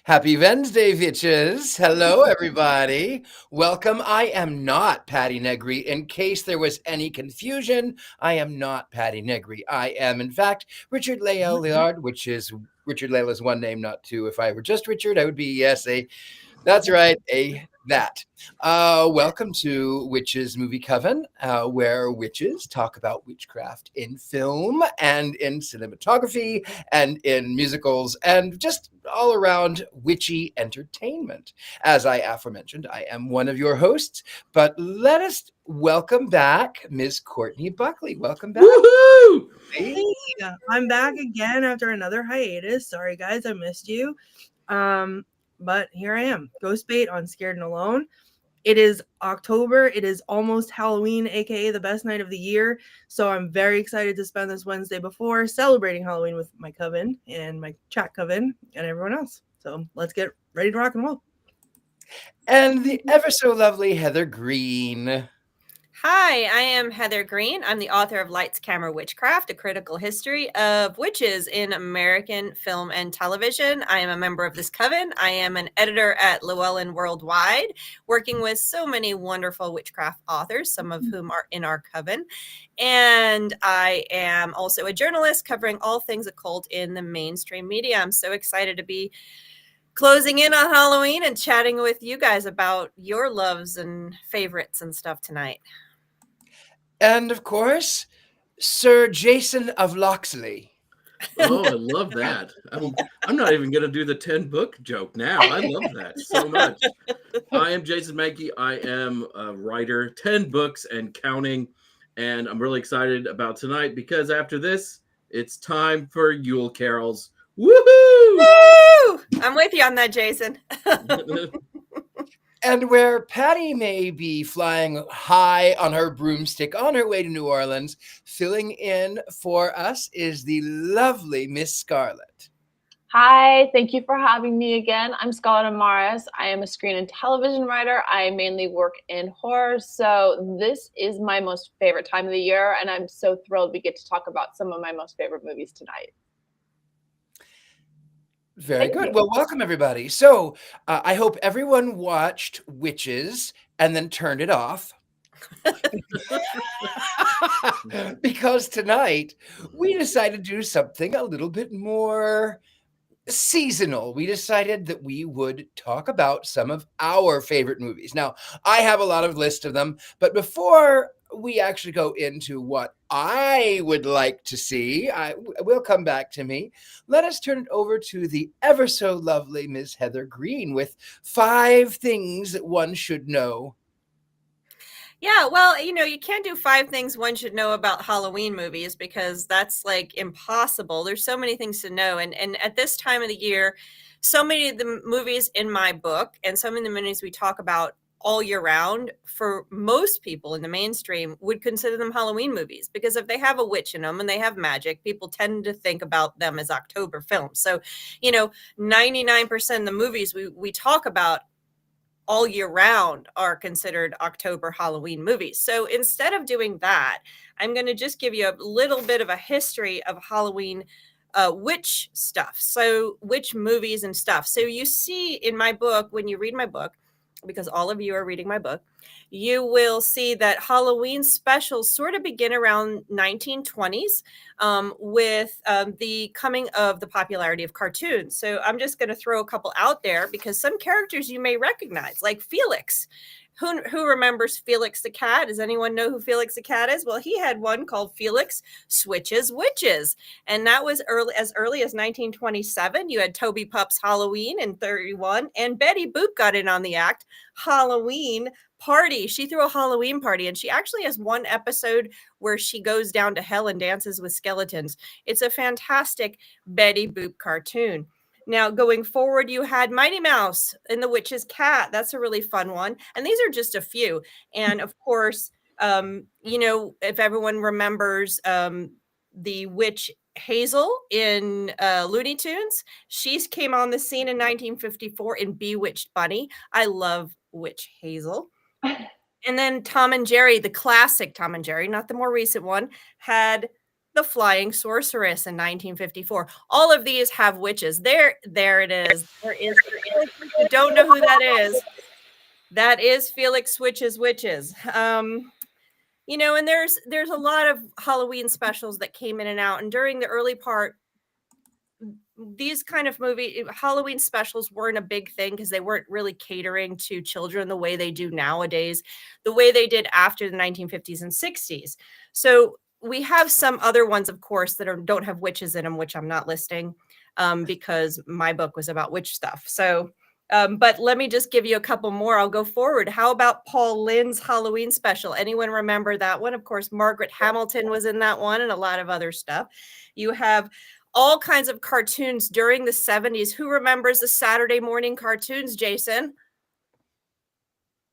Happy Wednesday, bitches. Hello, everybody. Welcome. I am not Patty Negri. In case there was any confusion, I am not Patty Negri. I am, in fact, Richard Leal Liard, which is Richard Leal is one name, not two. If I were just Richard, I would be, yes, that's right, that. Welcome to Witches Movie Coven, where witches talk about witchcraft in film and in cinematography and in musicals and just all around witchy entertainment. As I aforementioned, I am one of your hosts, but let us welcome back Ms. Courtney Buckley. Welcome back. Woohoo! Hey, I'm back again after another hiatus. Sorry, guys, I missed you. But here I am, Ghost Bait on Scared and Alone. It is October. It is almost Halloween, aka the best night of the year. So I'm very excited to spend this Wednesday before celebrating Halloween with my coven and my chat coven and everyone else. So let's get ready to rock and roll. And the ever so lovely Heather Green. Hi, I am Heather Green. I'm the author of Lights, Camera, Witchcraft, a critical history of witches in American film and television. I am a member of this coven. I am an editor at Llewellyn Worldwide, working with so many wonderful witchcraft authors, some of whom are in our coven. And I am also a journalist covering all things occult in the mainstream media. I'm so excited to be closing in on Halloween and chatting with you guys about your loves and favorites and stuff tonight. And of course, Sir Jason of Loxley. Oh, I love that. I'm not even going to do the 10 book joke now. I love that so much. I am Jason Mankey. I am a writer, 10 books and counting. And I'm really excited about tonight because after this, it's time for Yule Carols. Woohoo! Woo! I'm with you on that, Jason. And where Patty may be flying high on her broomstick on her way to New Orleans, filling in for us is the lovely Miss Scarlett. Hi, thank you for having me again. I'm Scarlett Amaris. I am a screen and television writer. I mainly work in horror, so this is my most favorite time of the year, and I'm so thrilled we get to talk about some of my most favorite movies tonight. Very good. Well, welcome everybody. So I hope everyone watched Witches and then turned it off. Because tonight we decided to do something a little bit more seasonal. We decided that we would talk about some of our favorite movies. Now, I have a lot of list of them, but before we actually go into what I would like to see, will come back to me. Let us turn it over to the ever so lovely Ms. Heather Green with 5 things that one should know. Yeah, well, you can't do 5 things one should know about Halloween movies because that's like impossible. There's so many things to know. And at this time of the year, so many of the movies in my book and so many of the movies we talk about all year round, for most people in the mainstream, would consider them Halloween movies because if they have a witch in them and they have magic, people tend to think about them as October films. So, 99% of the movies we talk about all year round are considered October Halloween movies. So instead of doing that, I'm going to just give you a little bit of a history of Halloween witch stuff. So witch movies and stuff. So you see in my book, when you read my book, because all of you are reading my book, you will see that Halloween specials sort of begin around 1920s with the coming of the popularity of cartoons. So I'm just going to throw a couple out there because some characters you may recognize, like Felix. Who remembers Felix the Cat? Does anyone know who Felix the Cat is? Well, he had one called Felix Switches Witches. And that was as early as 1927. You had Toby Pup's Halloween in 31. And Betty Boop got in on the act. Halloween Party. She threw a Halloween party. And she actually has one episode where she goes down to hell and dances with skeletons. It's a fantastic Betty Boop cartoon. Now, going forward, you had Mighty Mouse and the Witch's Cat. That's a really fun one. And these are just a few. And of course, if everyone remembers the witch Hazel in Looney Tunes, she came on the scene in 1954 in Bewitched Bunny. I love Witch Hazel. And then Tom and Jerry, the classic Tom and Jerry, not the more recent one, had The Flying Sorceress in 1954. All of these have witches. There it is. There is. If you don't know who that is, that is Felix Witches Witches. You know, and there's a lot of Halloween specials that came in and out. And during the early part, these kind of Halloween specials weren't a big thing because they weren't really catering to children the way they do nowadays, the way they did after the 1950s and 60s. So we have some other ones, of course, that don't have witches in them, which I'm not listing because my book was about witch stuff. So, but let me just give you a couple more. I'll go forward. How about Paul Lynde's Halloween special? Anyone remember that one? Of course, Margaret Hamilton was in that one and a lot of other stuff. You have all kinds of cartoons during the 70s. Who remembers the Saturday morning cartoons, Jason?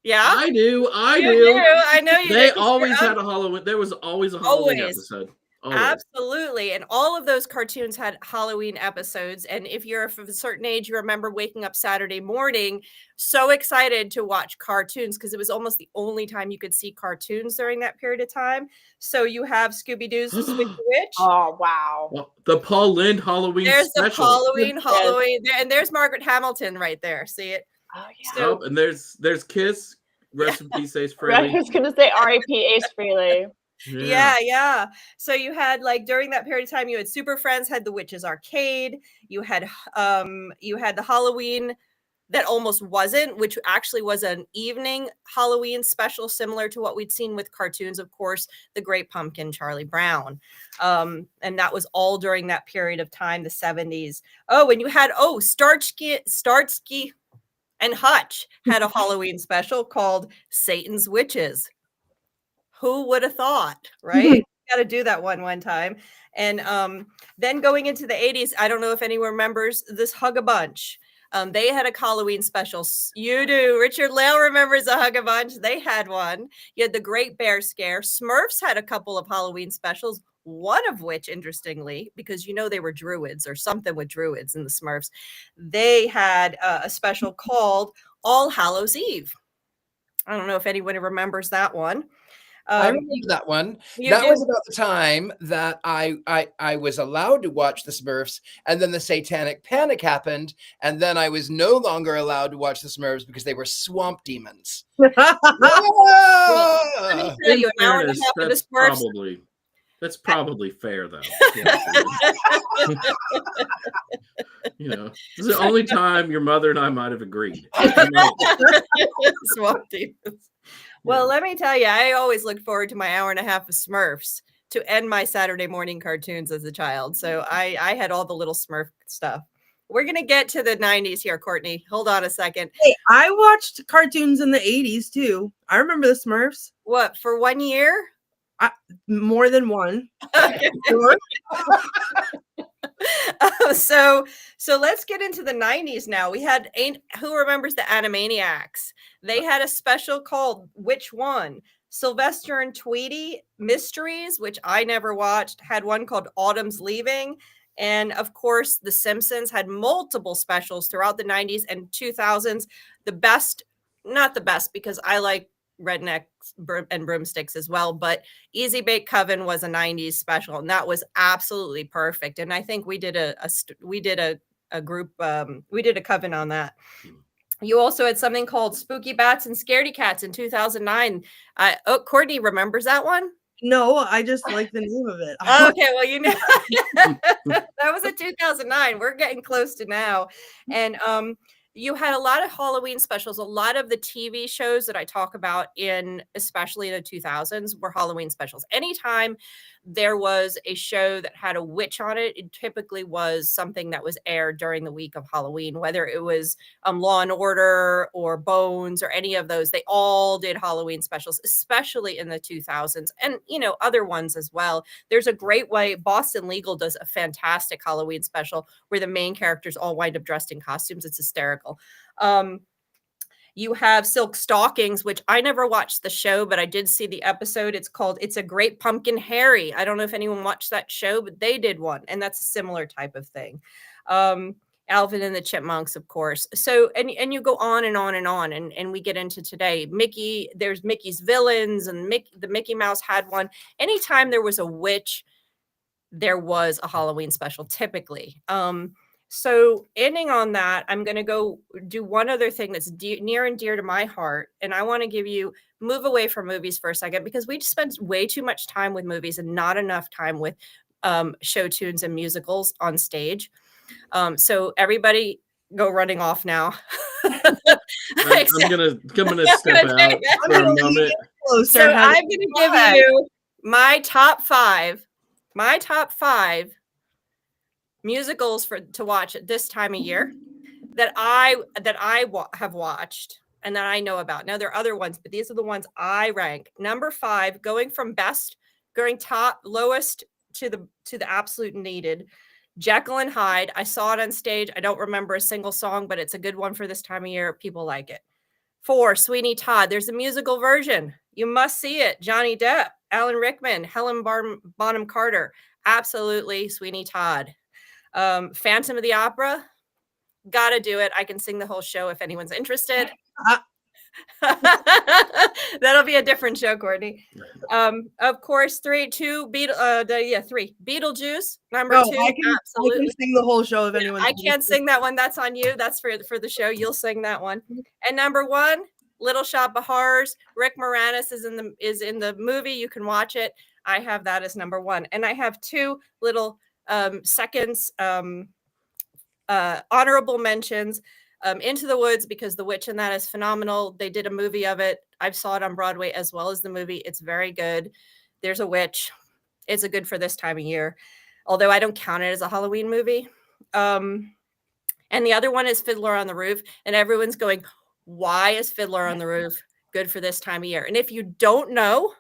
Yeah, I do. I you do. I know you They do. always had a Halloween. There was always a Halloween episode. Always. Absolutely. And all of those cartoons had Halloween episodes. And if you're of a certain age, you remember waking up Saturday morning so excited to watch cartoons because it was almost the only time you could see cartoons during that period of time. So you have Scooby-Doo's The Squid Witch. Oh, wow. Well, the Paul Lynde Halloween There's special. the Halloween. And there's Margaret Hamilton right there. See it? Oh, yeah. So, And there's Kiss. Rest in peace, Ace Frehley. I was going to say R.I.P. Ace Frehley. Yeah. So you had like during that period of time, you had Super Friends, had the Witches Arcade, you had the Halloween that almost wasn't, which actually was an evening Halloween special, similar to what we'd seen with cartoons, of course, The Great Pumpkin, Charlie Brown. And that was all during that period of time, the 70s. Oh, and you had Starsky and Hutch had a Halloween special called Satan's Witches. Who would have thought, right? Got to do that one time. And then going into the 80s, I don't know if anyone remembers this Hug a Bunch. They had a Halloween special. You do. Richard Lale remembers a Hug a Bunch. They had one. You had the Great Bear Scare. Smurfs had a couple of Halloween specials, one of which, interestingly, because you know they were druids or something with druids in the Smurfs, they had a special called All Hallows Eve. I don't know if anyone remembers that one. I remember that one. That was about the time that I was allowed to watch the Smurfs, and then the Satanic Panic happened, and then I was no longer allowed to watch the Smurfs because they were swamp demons. Let me tell you, an hour and a half of the Smurfs. That's probably fair, though. You know, this is the only time your mother and I might have agreed. Swamp demons. Well, let me tell you, I always looked forward to my hour and a half of Smurfs to end my Saturday morning cartoons as a child. So I had all the little Smurf stuff. We're going to get to the 90s here, Courtney. Hold on a second. Hey, I watched cartoons in the 80s too. I remember the Smurfs. What, for 1 year? More than one. So let's get into the 90s now. We had who remembers the Animaniacs? They had a special called Which One? Sylvester and Tweety Mysteries, which I never watched, had one called Autumn's Leaving. And of course, The Simpsons had multiple specials throughout the 90s and 2000s. The best, not the best, because I like rednecks and broomsticks as well, but Easy Bake Coven was a 90s special, and that was absolutely perfect. And I think we did a group we did a coven on that. You also had something called Spooky Bats and Scaredy Cats in 2009. Courtney remembers that one? No, I just like the name of it. Okay, well, you know, that was in 2009. We're getting close to now. And you had a lot of Halloween specials. A lot of the TV shows that I talk about especially in the 2000s, were Halloween specials. Anytime there was a show that had a witch on it, it typically was something that was aired during the week of Halloween, whether it was Law and Order or Bones or any of those. They all did Halloween specials, especially in the 2000s, and, you know, other ones as well. There's a great way. Boston Legal does a fantastic Halloween special where the main characters all wind up dressed in costumes. It's hysterical. You have Silk Stockings, which I never watched the show, but I did see the episode. It's called It's a Great Pumpkin Harry. I don't know if anyone watched that show, but they did one, and that's a similar type of thing. Alvin and the Chipmunks, of course. So, and you go on and on and on, and we get into today. There's Mickey's Villains, and the Mickey Mouse had one. Anytime there was a witch there was a Halloween special typically. So ending on that, I'm going to go do one other thing that's near and dear to my heart. And I want to move away from movies for a second, because we just spend way too much time with movies and not enough time with show tunes and musicals on stage. So everybody go running off now. I'm gonna step out for a moment. So I'm going to give you my top five musicals to watch at this time of year that I have watched and that I know about. Now there are other ones, but these are the ones I rank. Number 5, going from lowest to the absolute needed. Jekyll and Hyde. I saw it on stage. I don't remember a single song, but it's a good one for this time of year. People like it. 4, Sweeney Todd. There's a musical version. You must see it. Johnny Depp, Alan Rickman, Helen Bonham Carter. Absolutely, Sweeney Todd. Phantom of the Opera. Gotta do it. I can sing the whole show if anyone's interested. That'll be a different show, Courtney. Of course, 3 Beetlejuice, number 2. Absolutely. I can sing the whole show if anyone. I can't sing that one. That's on you. That's for the show. You'll sing that one. And number 1, Little Shop of Horrors. Rick Moranis is in the movie. You can watch it. I have that as number 1, and I have 2 little seconds, honorable mentions. Into the Woods, because the witch in that is phenomenal. They did a movie of it. I saw it on Broadway as well as the movie. It's very good. There's a witch. It's a good for this time of year, although I don't count it as a Halloween movie. And the other one is Fiddler on the Roof, and everyone's going, why is Fiddler on the Roof good for this time of year? And if you don't know,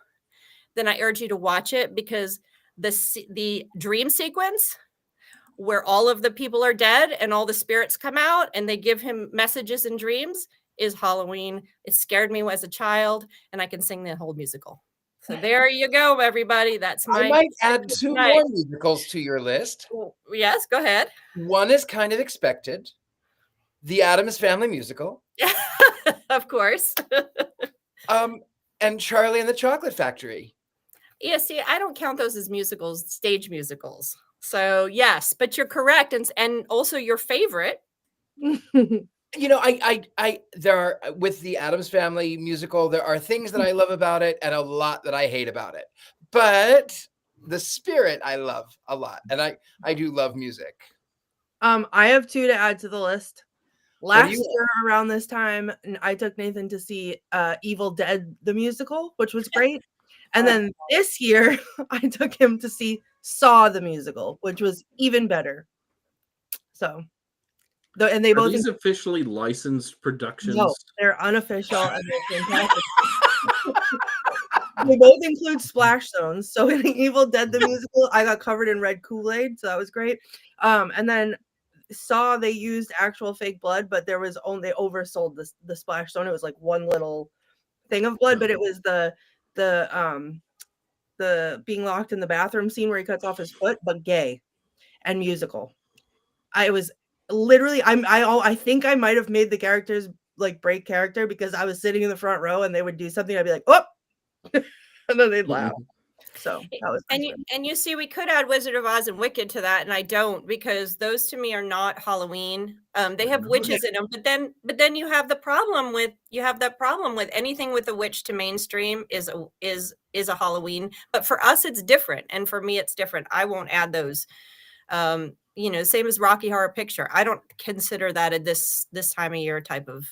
then I urge you to watch it, because the dream sequence where all of the people are dead and all the spirits come out and they give him messages in dreams is Halloween. It scared me as a child, and I can sing the whole musical. So there you go, everybody. That's I might add 2 more musicals to your list. Yes, go ahead. One is kind of expected. The Addams Family musical. Of course. And Charlie and the Chocolate Factory. Yeah, see, I don't count those as musicals, stage musicals. So yes, but you're correct, and also your favorite. You know, there are, with the Addams Family musical, there are things that I love about it and a lot that I hate about it. But the spirit I love a lot, and I do love music. I have 2 to add to the list. Last year around this time, I took Nathan to see Evil Dead the musical, which was great. And then this year, I took him to see Saw the musical, which was even better. So, and they Are both these officially licensed productions? No, they're unofficial and they're fantastic. They both include splash zones. So in Evil Dead the musical, I got covered in red Kool-Aid, so that was great. And then Saw, they used actual fake blood, but they oversold the splash zone. It was like one little thing of blood, but it was the being locked in the bathroom scene where he cuts off his foot, but gay and musical. I was literally, I think I might have made the characters like break character, because I was sitting in the front row and they would do something, I'd be like, oh, and then they'd laugh. So that was and you see, we could add Wizard of Oz and Wicked to that, and I don't, because those to me are not Halloween. They have witches in them, but then you have the problem with anything with a witch to mainstream is a Halloween. But for us, it's different, and for me, it's different. I won't add those. Same as Rocky Horror Picture. I don't consider that a this time of year type of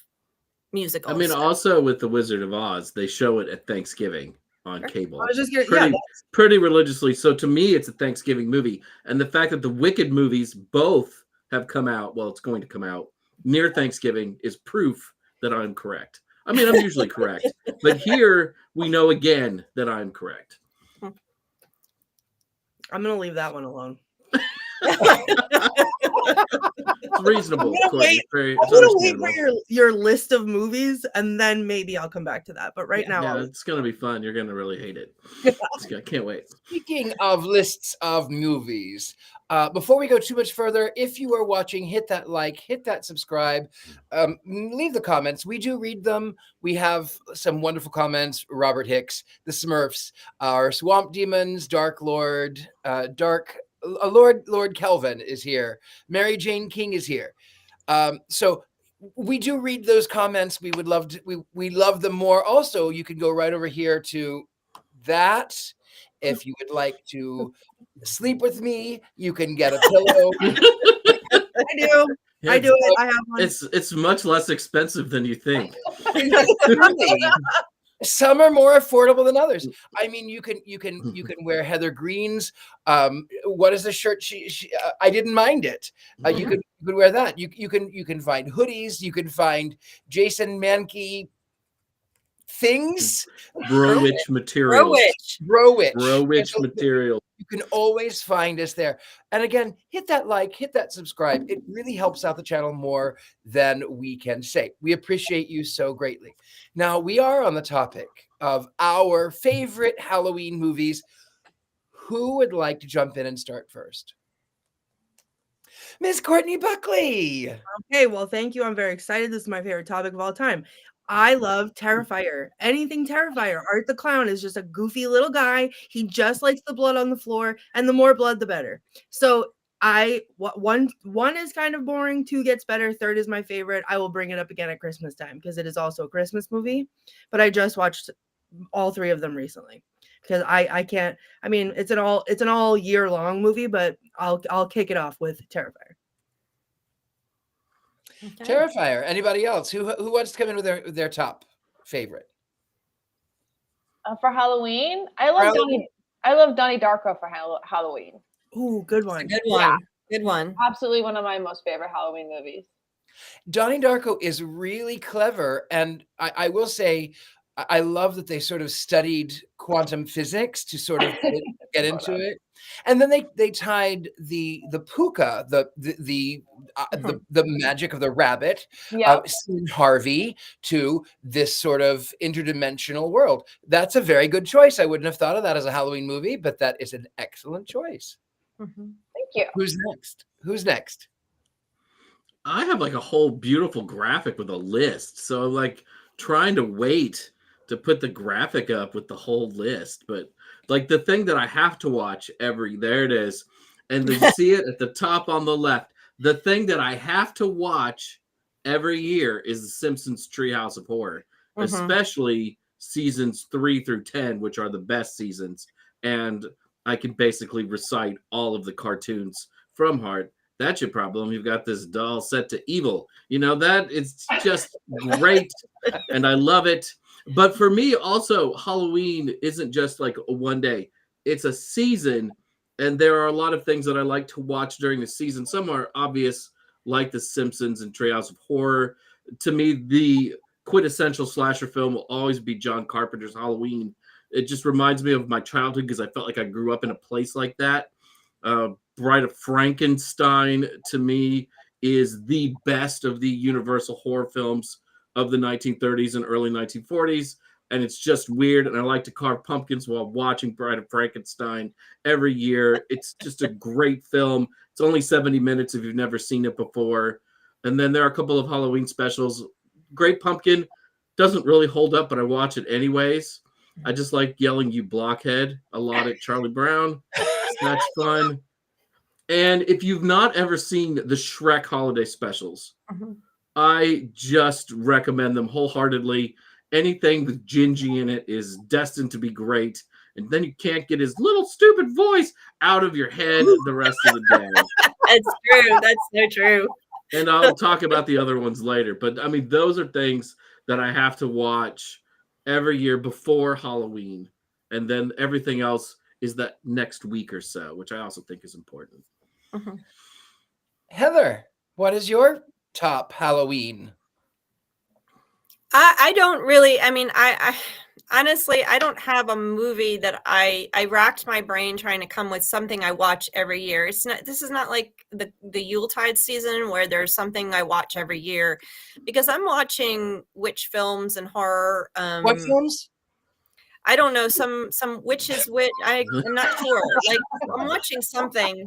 musical. I mean, also with the Wizard of Oz, they show it at Thanksgiving on cable. I was just gonna, pretty religiously. So to me, it's a Thanksgiving movie. And the fact that the Wicked movies both have come out, well, it's going to come out near Thanksgiving, is proof that I'm correct. I mean, I'm usually correct, but here we know again that I'm correct. I'm going to leave that one alone. It's reasonable. I'm going to wait for your list of movies, and then maybe I'll come back to that. But now, it's going to be fun. You're going to really hate it. I can't wait. Speaking of lists of movies, before we go too much further, if you are watching, hit that like, hit that subscribe, leave the comments. We do read them. We have some wonderful comments. Robert Hicks, the Smurfs, our Swamp Demons, Dark Lord, Dark Lord Kelvin is here. Mary Jane King is here. So we do read those comments. We would love to. We love them more. Also, you can go right over here to that. If you would like to sleep with me, you can get a pillow. I do. Yeah, I do it. I have one. It's much less expensive than you think. Truly. Some are more affordable than others. I mean, you can wear Heather Green's. What is the shirt? I didn't mind it. You could wear that. You can find hoodies. You can find Jason Mankey things. Bro-witch materials. Bro-witch. Bro-witch material. You can always find us there. And again, hit that like, hit that subscribe. It really helps out the channel more than we can say. We appreciate you so greatly. Now, we are on the topic of our favorite Halloween movies. Who would like to jump in and start first? Miss Courtney Buckley. Okay, well, thank you. I'm very excited. This is my favorite topic of all time. I love Terrifier. Anything Terrifier. Art the Clown is just a goofy little guy. He just likes the blood on the floor, and the more blood, the better. So one is kind of boring, 2 gets better, 3rd is my favorite. I will bring it up again at Christmas time because it is also a Christmas movie. But I just watched all 3 of them recently because I can't. I mean, it's an all year long movie, but I'll kick it off with Terrifier. Okay. Terrifier. Anybody else? Who wants to come in with their top favorite? For Halloween, I love Donnie Darko for Halloween. Ooh, good one. Good one. Yeah. Good one. Absolutely one of my most favorite Halloween movies. Donnie Darko is really clever, and I will say I love that they sort of studied quantum physics to sort of get into it, and then they tied the puka, the magic of the rabbit, Harvey, to this sort of interdimensional world. That's a very good choice. I wouldn't have thought of that as a Halloween movie, but that is an excellent choice. Thank you. Who's next? I have like a whole beautiful graphic with a list, so I'm like trying to wait to put the graphic up with the whole list. But like the thing that I have to watch there it is, and you see it at the top on the left. The thing that I have to watch every year is The Simpsons Treehouse of Horror, especially seasons 3 through 10, which are the best seasons. And I can basically recite all of the cartoons from heart. That's your problem. You've got this doll set to evil. You know, that is just great. And I love it. But for me, also, Halloween isn't just like a one day. It's a season. And there are a lot of things that I like to watch during the season. Some are obvious, like The Simpsons and Treehouse of Horror. To me, the quintessential slasher film will always be John Carpenter's Halloween. It just reminds me of my childhood because I felt like I grew up in a place like that. Bride of Frankenstein, to me, is the best of the Universal horror films of the 1930s and early 1940s. And it's just weird. And I like to carve pumpkins while watching Bride of Frankenstein every year. It's just a great film. It's only 70 minutes if you've never seen it before. And then there are a couple of Halloween specials. Great Pumpkin doesn't really hold up, but I watch it anyways. I just like yelling, "You blockhead," a lot at Charlie Brown. That's fun. And if you've not ever seen the Shrek holiday specials, I just recommend them wholeheartedly. Anything with Gingy in it is destined to be great. And then you can't get his little stupid voice out of your head the rest of the day. That's true. That's so true. And I'll talk about the other ones later. But I mean, those are things that I have to watch every year before Halloween. And then everything else is that next week or so, which I also think is important. Heather, what is your top Halloween? I don't really, I mean, I honestly, I don't have a movie that I racked my brain trying to come with something I watch every year. This is not like the Yuletide season where there's something I watch every year, because I'm watching witch films and horror. What films? I don't know, some witches I'm not sure. Like, I'm watching something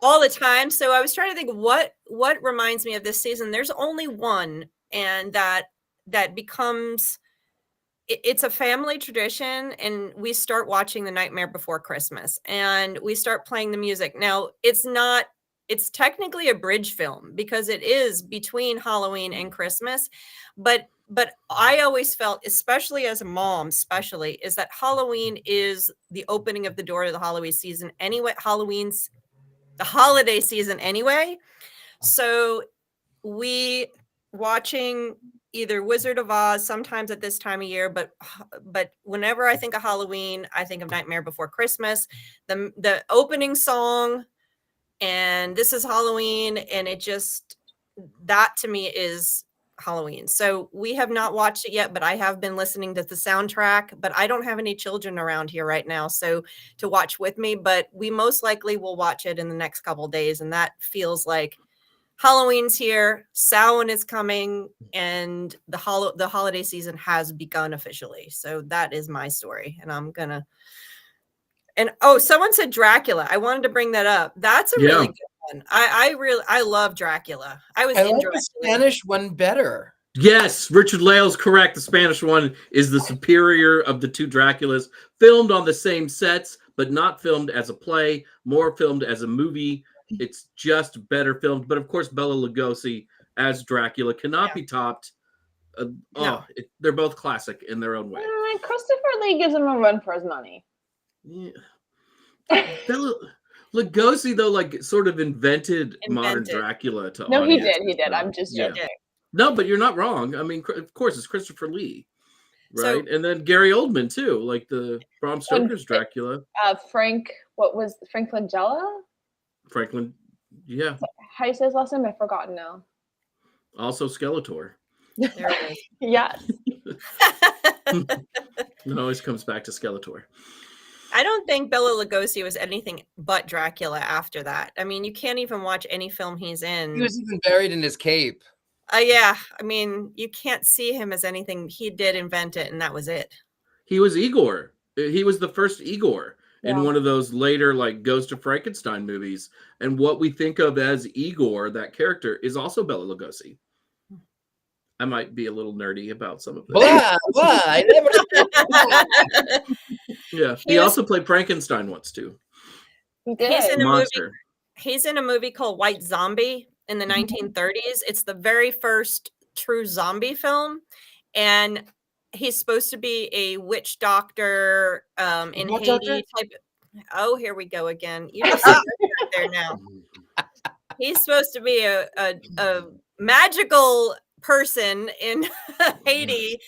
all the time. So I was trying to think what reminds me of this season. There's only one, and that becomes it's a family tradition, and we start watching The Nightmare Before Christmas, and we start playing the music. Now, it's technically a bridge film because it is between Halloween and Christmas, but I always felt, especially as a mom, especially, is that Halloween is the opening of the door to the Halloween season anyway. Halloween's the holiday season anyway. So we watching either Wizard of Oz sometimes at this time of year, but whenever I think of Halloween, I think of Nightmare Before Christmas. The opening song, and This Is Halloween, and it just, that to me is Halloween. So we have not watched it yet, but I have been listening to the soundtrack, but I don't have any children around here right now, so to watch with me, but we most likely will watch it in the next couple days, and that feels like Halloween's here, Samhain is coming, and the holiday season has begun officially. So that is my story, and I'm gonna. And oh, someone said Dracula. I wanted to bring that up. That's a really good one. I love Dracula. I was in like Dracula. the Spanish one better. Yes, Richard Lale's correct. The Spanish one is the superior of the two Draculas, filmed on the same sets, but not filmed as a play, more filmed as a movie. It's just better filmed. But of course, Bela Lugosi as Dracula cannot be topped. No. They're both classic in their own way. Christopher Lee gives him a run for his money. Yeah. Bela Lugosi, though, like sort of invented modern Dracula to No, he audiences, did. He did. so, I'm just joking. No, but you're not wrong. I mean, of course, it's Christopher Lee, right? So- and then Gary Oldman too, like the Bram Stoker's Dracula. Frank, what was Frank Langella? Franklin, yeah. How do you say his last name? I've forgotten now. Also Skeletor. There it is. Yes. It always comes back to Skeletor. I don't think Bela Lugosi was anything but Dracula after that. I mean, you can't even watch any film he's in. He was even buried in his cape. Yeah, I mean, you can't see him as anything. He did invent it, and that was it. He was Igor. He was the first Igor in one of those later, like, Ghost of Frankenstein movies. And what we think of as Igor, that character, is also Bela Lugosi. I might be a little nerdy about some of this. Blah. I never. Yeah, he also played Frankenstein once too. He did. He's in a movie called White Zombie in the 1930s. It's the very first true zombie film, and he's supposed to be a witch doctor in Haiti type. Oh, here we go again. You just right there now. He's supposed to be a magical person in Haiti,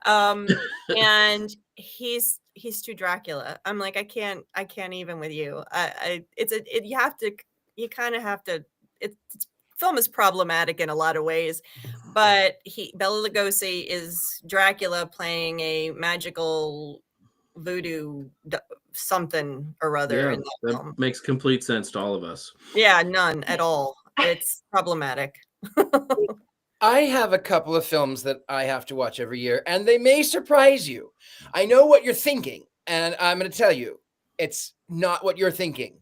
and he's too Dracula. I'm like, I can't even with you. You kind of have to. It's film is problematic in a lot of ways, but Bela Lugosi is Dracula playing a magical voodoo something or other. Yeah, that makes complete sense to all of us. Yeah, none at all. It's problematic. I have a couple of films that I have to watch every year, and they may surprise you. I know what you're thinking, and I'm going to tell you, it's not what you're thinking.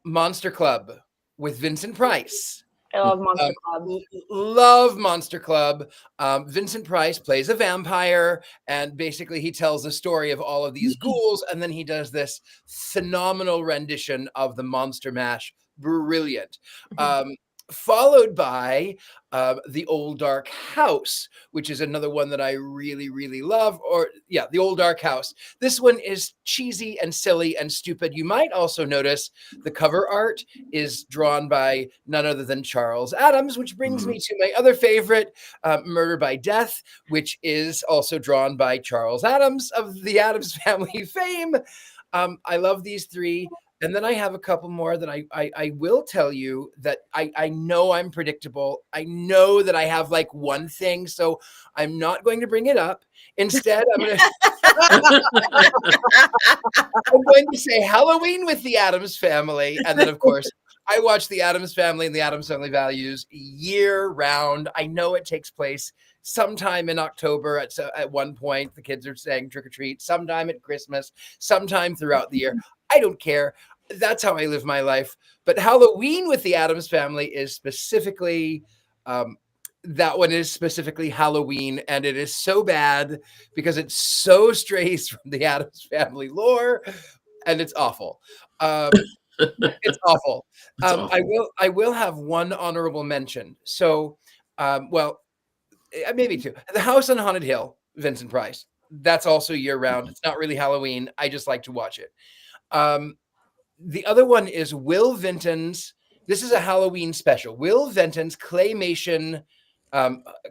Monster Club with Vincent Price. I love Monster Club. Love Monster Club. Vincent Price plays a vampire, and basically he tells the story of all of these ghouls, and then he does this phenomenal rendition of the Monster Mash. Brilliant. Followed by The Old Dark House, which is another one that I really, really love. The Old Dark House. This one is cheesy and silly and stupid. You might also notice the cover art is drawn by none other than Charles Addams, which brings me to my other favorite, Murder by Death, which is also drawn by Charles Addams of the Addams Family fame. I love these three. And then I have a couple more that I will tell you that I know I'm predictable. I know that I have like one thing, so I'm not going to bring it up. Instead, I'm going to say Halloween with the Addams Family. And then, of course, I watch the Addams Family and the Addams Family Values year round. I know it takes place sometime in October at one point. The kids are saying trick or treat, sometime at Christmas, sometime throughout the year. I don't care. That's how I live my life. But Halloween with the Addams Family is specifically that one is specifically Halloween, and it is so bad because it so strays from the Addams Family lore, and it's awful. It's awful. It's awful. I will have one honorable mention. So, well, maybe two. The House on Haunted Hill, Vincent Price. That's also year round. It's not really Halloween. I just like to watch it. Um, the other one is Will Vinton's. This is a Halloween special. Will Vinton's claymation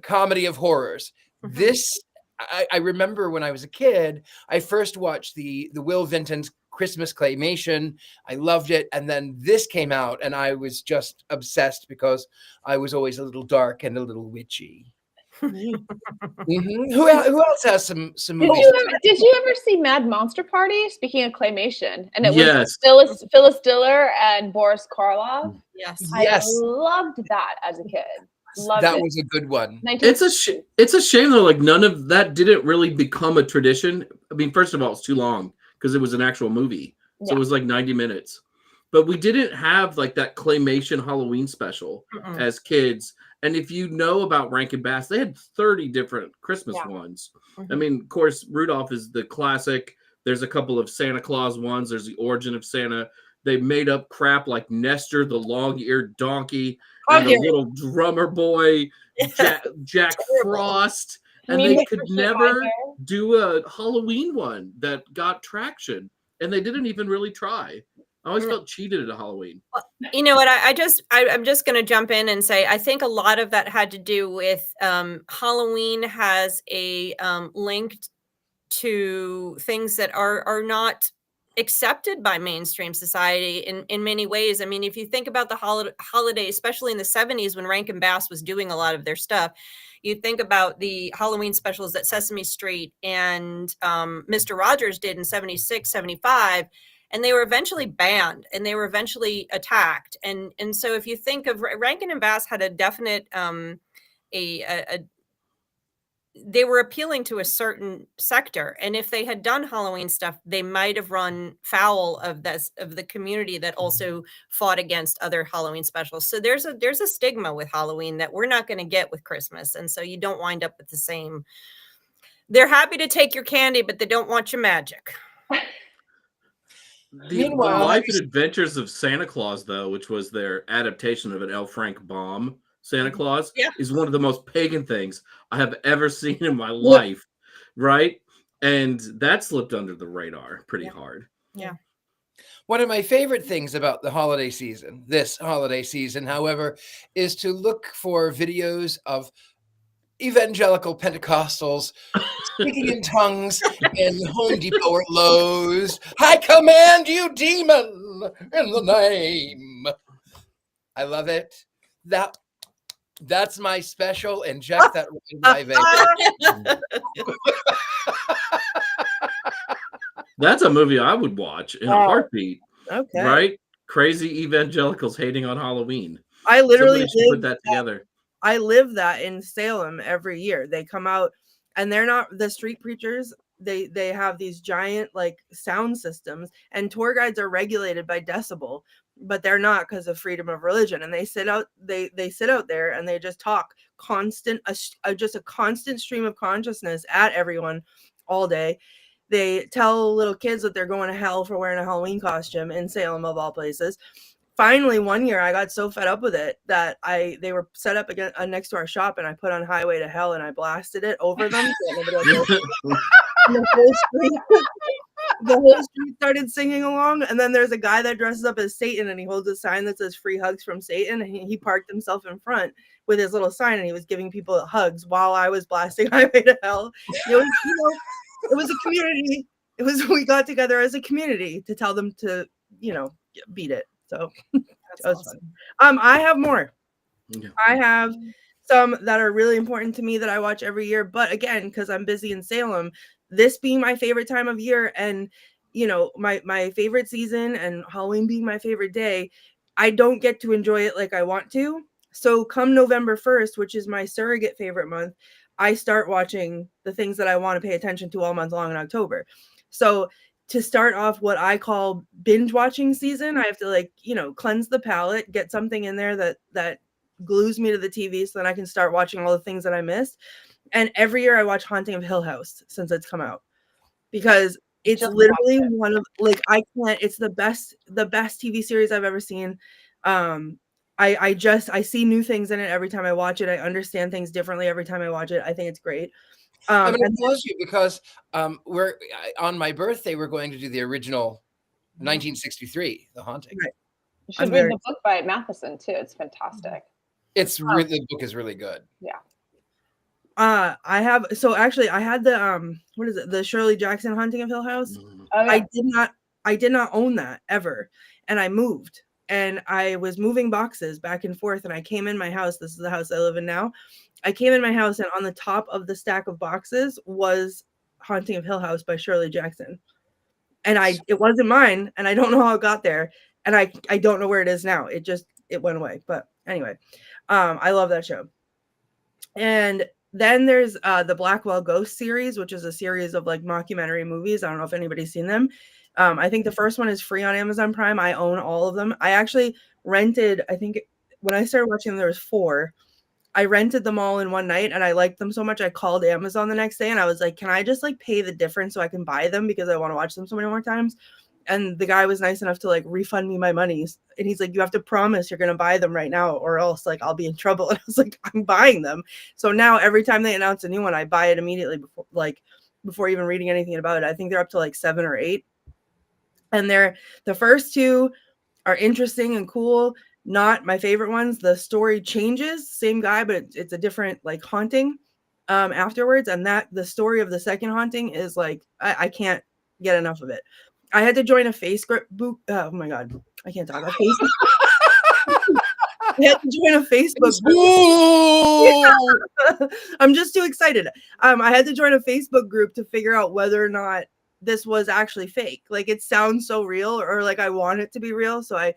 comedy of horrors. Mhm. This I remember when I was a kid. I first watched the Will Vinton's Christmas claymation. I loved it, and then this came out, and I was just obsessed because I was always a little dark and a little witchy. Who else has some Did movies? you ever see Mad Monster Party? Speaking of claymation, and it Yes. was Phyllis Diller and Boris Karloff. Yes. Yes. I loved that as a kid. Loved That it. was a good one. It's a shame though, like none of that didn't really become a tradition. I mean, first of all, it's too long because it was an actual movie. So Yeah. it was like 90 minutes. But we didn't have like that claymation Halloween special Mm-mm. as kids. And if you know about Rankin Bass, they had 30 different Christmas Yeah. ones. Mhm. I mean, of course, Rudolph is the classic. There's a couple of Santa Claus ones. There's the Origin of Santa. They made up crap like Nestor, the long-eared donkey, and the little drummer boy, Jack Frost. And they could never do a Halloween one that got traction. And they didn't even really try. I always felt cheated at a Halloween. You know what? I'm just going to jump in and say I think a lot of that had to do with Halloween has a link to things that are not accepted by mainstream society in many ways. I mean, if you think about the holiday, especially in the 70s when Rankin Bass was doing a lot of their stuff, you think about the Halloween specials that Sesame Street and Mr. Rogers did in 76, 75. And they were eventually banned and they were eventually attacked. And so if you think of Rankin and Bass had a definite they were appealing to a certain sector, and if they had done Halloween stuff, they might have run foul of the community that also fought against other Halloween specials. So there's a stigma with Halloween that we're not going to get with Christmas, and so you don't wind up with the same. They're happy to take your candy, but they don't want your magic. The Life and Adventures of Santa Claus, though, which was their adaptation of an L. Frank Baum Santa Claus, is one of the most pagan things I have ever seen in my life, right? And that slipped under the radar pretty hard. Yeah. One of my favorite things about the holiday season, this holiday season, however, is to look for videos of evangelical Pentecostals speaking in tongues in Home Depot or Lowe's. I command you, demon, in the name. I love it. That's my special. Inject that right in my vein. That's a movie I would watch in a heartbeat. Okay. Right? Crazy evangelicals hating on Halloween. I literally put that together. I live that in Salem every year. They come out and they're not the street preachers. They have these giant like sound systems, and tour guides are regulated by decibel, but they're not because of freedom of religion. And they sit out there and they just talk just a constant stream of consciousness at everyone all day. They tell little kids that they're going to hell for wearing a Halloween costume in Salem of all places. Finally, one year I got so fed up with it that they were set up again next to our shop, and I put on Highway to Hell and I blasted it over them. The whole street started singing along, and then there's a guy that dresses up as Satan, and he holds a sign that says "Free hugs from Satan." And he parked himself in front with his little sign, and he was giving people hugs while I was blasting Highway to Hell. It was, it was a community. We got together as a community to tell them to, beat it. So that was awesome. Fun. I have more. Yeah. I have some that are really important to me that I watch every year. But again, because I'm busy in Salem, this being my favorite time of year, and my favorite season, and Halloween being my favorite day, I don't get to enjoy it like I want to. So come November 1st, which is my surrogate favorite month, I start watching the things that I want to pay attention to all month long in October. So to start off what I call binge watching season, I have to cleanse the palate, get something in there that glues me to the TV so then I can start watching all the things that I missed. And every year I watch Haunting of Hill House since it's come out, because it's Just literally watch it. one of, like, I can't, it's the best TV series I've ever seen. I see new things in it every time I watch it. I understand things differently every time I watch it. I think it's great. I'm going And to pause you because on my birthday, we're going to do the original 1963, The Haunting. right. You should I'm read very- the book by Matheson too. It's fantastic. It's really, the book is really good. I had the what is it? The Shirley Jackson Haunting of Hill House. Oh yeah. I did not own that ever. And I moved, and I was moving boxes back and forth, and I came in my house. This is the house I live in now. I came in my house, and on the top of the stack of boxes was Haunting of Hill House by Shirley Jackson. And it wasn't mine, and I don't know how it got there, and I don't know where it is now. It went away. But anyway, I love that show. And then there's the Blackwell Ghost series, which is a series of like mockumentary movies. I don't know if anybody's seen them. I think the first one is free on Amazon Prime. I own all of them. I actually rented, I think when I started watching them, there was 4. I rented them all in one night, and I liked them so much I called Amazon the next day and I was like, can I just like pay the difference so I can buy them, because I want to watch them so many more times? And the guy was nice enough to like refund me my money. And he's like, you have to promise you're going to buy them right now, or else like I'll be in trouble. And I was like, I'm buying them. So now every time they announce a new one, I buy it immediately before even reading anything about it. I think they're up to like 7 or 8. And the first 2 are interesting and cool. Not my favorite ones. The story changes, same guy, but it's a different like haunting afterwards. And the story of the second haunting is like, I can't get enough of it. I had to join a Facebook group. Oh my God, I can't talk about Facebook. I had to join a Facebook group. I'm just too excited. I had to join a Facebook group to figure out whether or not this was actually fake. Like, it sounds so real, or like I want it to be real. So I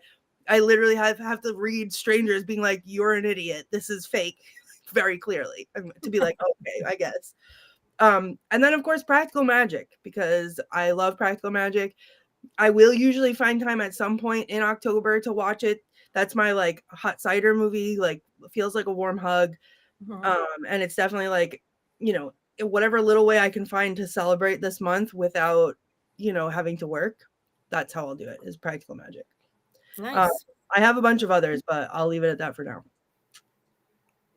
literally have to read strangers being like, you're an idiot, this is fake, very clearly, to be like, okay, I guess. And then of course Practical Magic, because I love Practical Magic. I will usually find time at some point in October to watch it. That's my like hot cider movie, like feels like a warm hug. And it's definitely like, whatever little way I can find to celebrate this month without, having to work. That's how I'll do it, is Practical Magic. Nice. I have a bunch of others, but I'll leave it at that for now.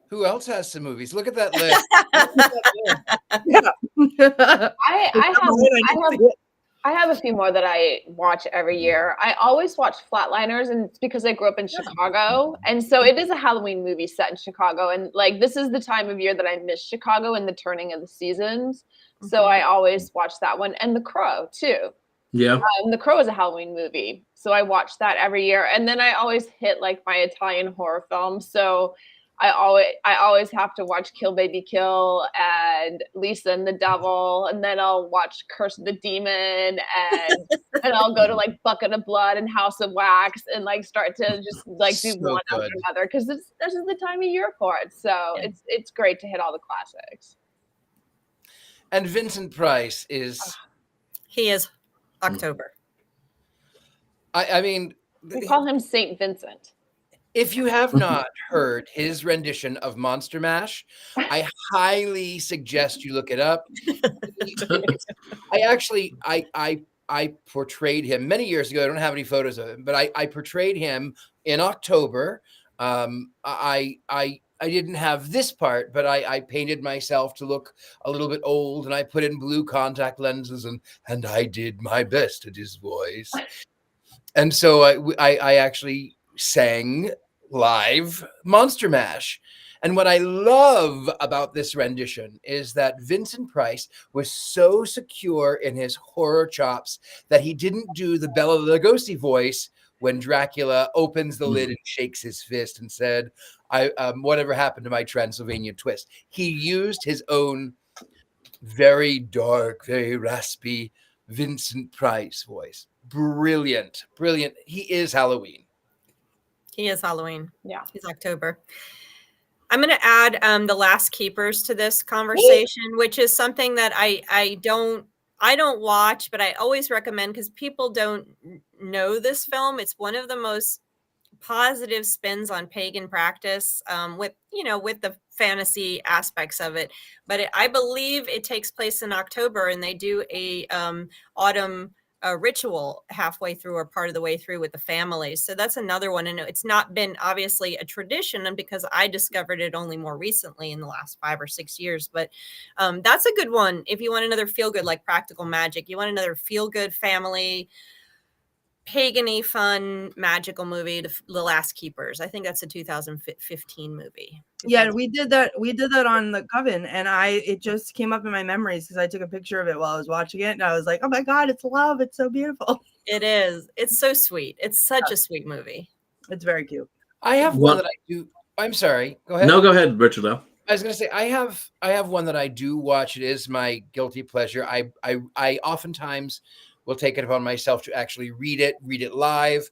Who else has some movies? Look at that list. Yeah. I have a few more that I watch every year. I always watch Flatliners, and it's because I grew up in Chicago. And so it is a Halloween movie set in Chicago. And like, this is the time of year that I miss Chicago and the turning of the seasons. So I always watch that one. And The Crow too. Yeah. The Crow is a Halloween movie. So I watch that every year. And then I always hit like my Italian horror films. So I always have to watch Kill Baby Kill and Lisa and the Devil, and then I'll watch Curse of the Demon, and I'll go to like Bucket of Blood and House of Wax, and like start to just like do one after another, because this is the time of year for it. So it's great to hit all the classics. And Vincent Price is he is October. I mean, we call him Saint Vincent. If you have not heard his rendition of Monster Mash, I highly suggest you look it up. I portrayed him many years ago. I don't have any photos of him, but I portrayed him in October. I didn't have this part, but I painted myself to look a little bit old, and I put in blue contact lenses, and I did my best at his voice. And so I actually sang live Monster Mash. And what I love about this rendition is that Vincent Price was so secure in his horror chops that he didn't do the Bela Lugosi voice when Dracula opens the lid and shakes his fist and said, whatever happened to my Transylvania twist? He used his own very dark, very raspy Vincent Price voice. Brilliant. He is Halloween. He is Halloween. Yeah. He's October. I'm going to add The Last Keepers to this conversation, which is something that I don't watch, but I always recommend because people don't know this film. It's one of the most positive spins on pagan practice, with with the fantasy aspects of it. But I believe it takes place in October, and they do a autumn ritual halfway through or part of the way through with the families. So that's another one, and it's not been obviously a tradition, and because I discovered it only more recently in the last 5 or 6 years. But that's a good one if you want another feel good, like Practical Magic. You want another feel good family pagan-y fun magical movie, The Last Keepers. I think that's a 2015 movie. Yeah, we did that on the Coven, and it just came up in my memories because I took a picture of it while I was watching it, and I was like, oh my god, it's love, it's so beautiful. It is. It's so sweet. It's such a sweet movie. It's very cute. I have one that I do. I'm sorry. Go ahead. No, go ahead, Richard. Though. I was going to say I have one that I do watch. It is my guilty pleasure. I oftentimes will take it upon myself to actually read it live.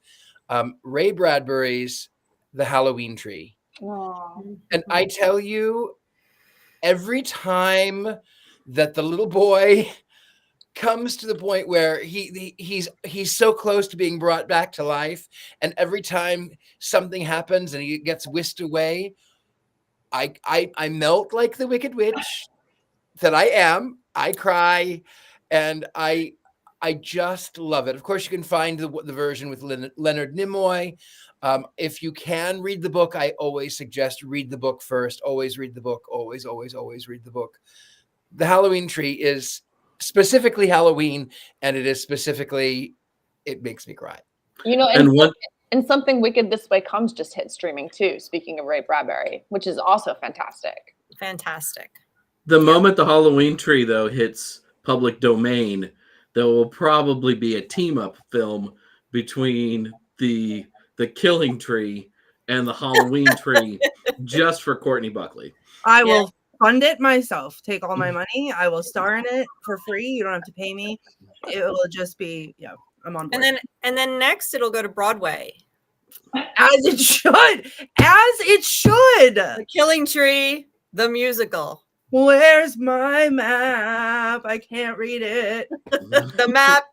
Ray Bradbury's The Halloween Tree. Aww. And I tell you, every time that the little boy comes to the point where he's so close to being brought back to life, and every time something happens and he gets whisked away, I melt like the Wicked Witch that I am. I cry, and I just love it. Of course, you can find the version with Leonard Nimoy. If you can read the book, I always suggest read the book first. Always read the book. Always, always, always read the book. The Halloween Tree is specifically Halloween, and it is specifically, it makes me cry. And Something Wicked This Way Comes just hit streaming too, speaking of Ray Bradbury, which is also fantastic. Fantastic. The moment the Halloween Tree, though, hits public domain, there will probably be a team-up film between the Killing Tree and the Halloween Tree just for Courtney Buckley. I will fund it myself. Take all my money. I will star in it for free. You don't have to pay me. It will just be, I'm on board. And then next it'll go to Broadway. As it should. As it should. The Killing Tree, the musical. Where's my map? I can't read it. The map.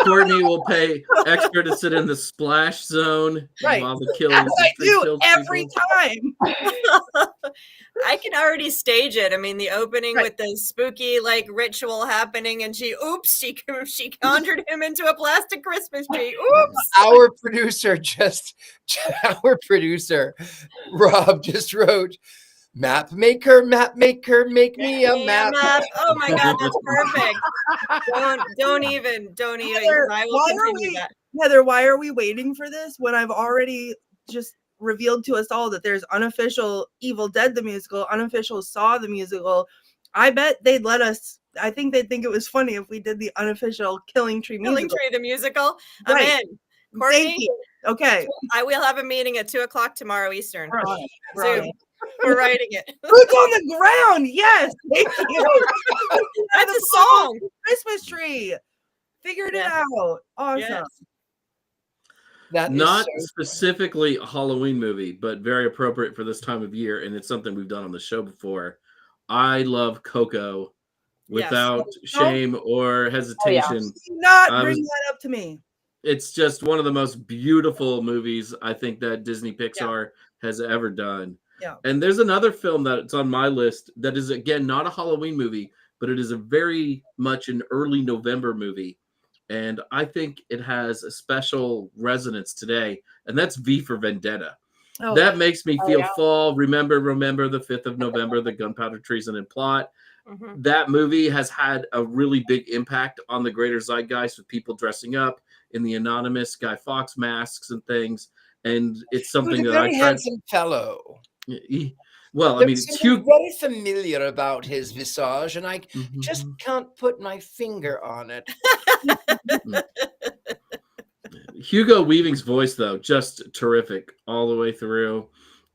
Courtney will pay extra to sit in the splash zone while the killing. As I do every time. I can already stage it. I mean, the opening with the spooky ritual happening, and she conjured him into a plastic Christmas tree. Oops. Our producer, Rob, just wrote, Map maker, make me a map. Oh my god, that's perfect. Don't even. Heather, I will continue that. Heather, why are we waiting for this when I've already just revealed to us all that there's unofficial Evil Dead the musical, unofficial Saw the musical? I bet they'd let us. I think they'd think it was funny if we did the unofficial Killing Tree musical. Killing Tree the musical. Right. I'm in. Courtney, thank you. Okay. I will have a meeting at 2:00 tomorrow Eastern. Right. We're writing it. Boots on the ground. Yes. Thank you. That's a song. Christmas tree. Figured it out. Awesome. Yes. That Not is specifically a Halloween movie, but very appropriate for this time of year, and it's something we've done on the show before. I love Coco without shame or hesitation. Do not bring that up to me. It's just one of the most beautiful movies I think that Disney Pixar has ever done. Yeah. And there's another film that's on my list that is, again, not a Halloween movie, but it is a very much an early November movie. And I think it has a special resonance today, and that's V for Vendetta. Oh, that makes me feel fall. Remember the 5th of November, the Gunpowder Treason and Plot. Mm-hmm. That movie has had a really big impact on the greater zeitgeist with people dressing up in the anonymous Guy Fawkes masks and things. And it's something that I tried. Handsome fellow. Well, I mean, it's very familiar about his visage, and I just can't put my finger on it. Hugo Weaving's voice, though, just terrific all the way through.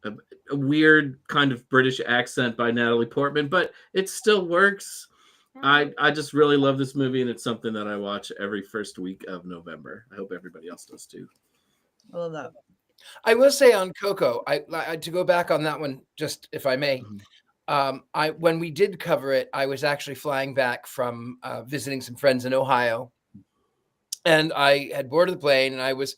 A weird kind of British accent by Natalie Portman, but it still works. I just really love this movie, and it's something that I watch every first week of November. I hope everybody else does too. I love that. I will say on Coco, I to go back on that one, just if I may. When we did cover it, I was actually flying back from visiting some friends in Ohio, and I had boarded the plane, and I was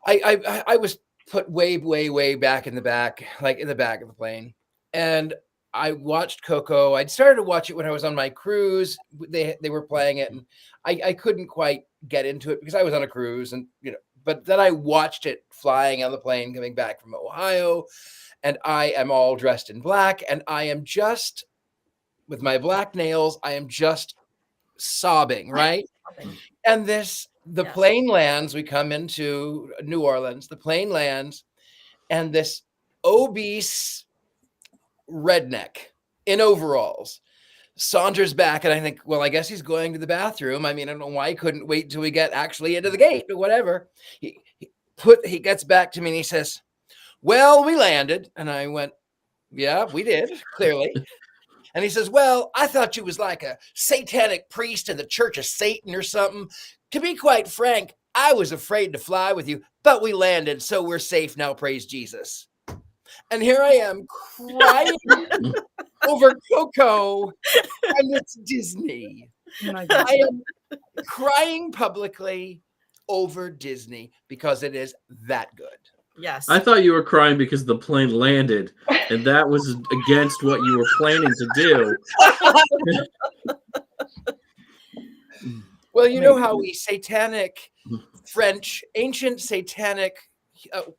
I was put way back in the back, like in the back of the plane, and I watched Coco. I'd started to watch it when I was on my cruise. They were playing it, and I couldn't quite get into it because I was on a cruise, and But then I watched it flying on the plane coming back from Ohio, and I am all dressed in black, and I am just with my black nails. I am just sobbing, right? And the plane lands. We come into New Orleans. The plane lands, and this obese redneck in overalls saunters back, and I think, well, I guess he's going to the bathroom. I mean, I don't know why he couldn't wait till we get actually into the gate, but whatever. He gets back to me and he says, "Well, we landed." And I went, "Yeah, we did, clearly." And he says, "Well, I thought you was like a satanic priest in the Church of Satan or something. To be quite frank, I was afraid to fly with you, but we landed, so we're safe now, praise Jesus." And here I am crying over Coco, and it's Disney. Oh my God. I am crying publicly over Disney because it is that good. Yes. I thought you were crying because the plane landed, and that was against what you were planning to do. Well, you know how we satanic French, ancient satanic,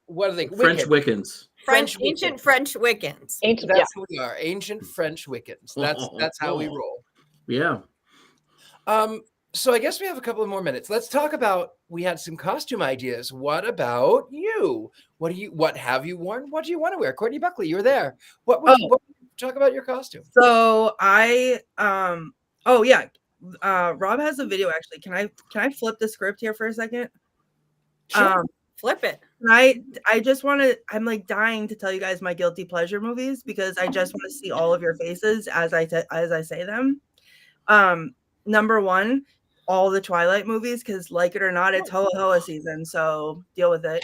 what are they? French Wiccans. Ancient French Wiccans. That's who we are. Ancient French Wiccans. That's how we roll. Yeah. So I guess we have a couple of more minutes. Let's talk about, we had some costume ideas. What about you? What have you worn? What do you want to wear? Courtney Buckley, you're there. Talk about your costume. So Rob has a video actually. Can I flip the script here for a second? Sure. Flip it. I just want to, I'm like dying to tell you guys my guilty pleasure movies because I just want to see all of your faces as I say them. Number one, all the Twilight movies, because like it or not, it's Hoa Hoa season, so deal with it.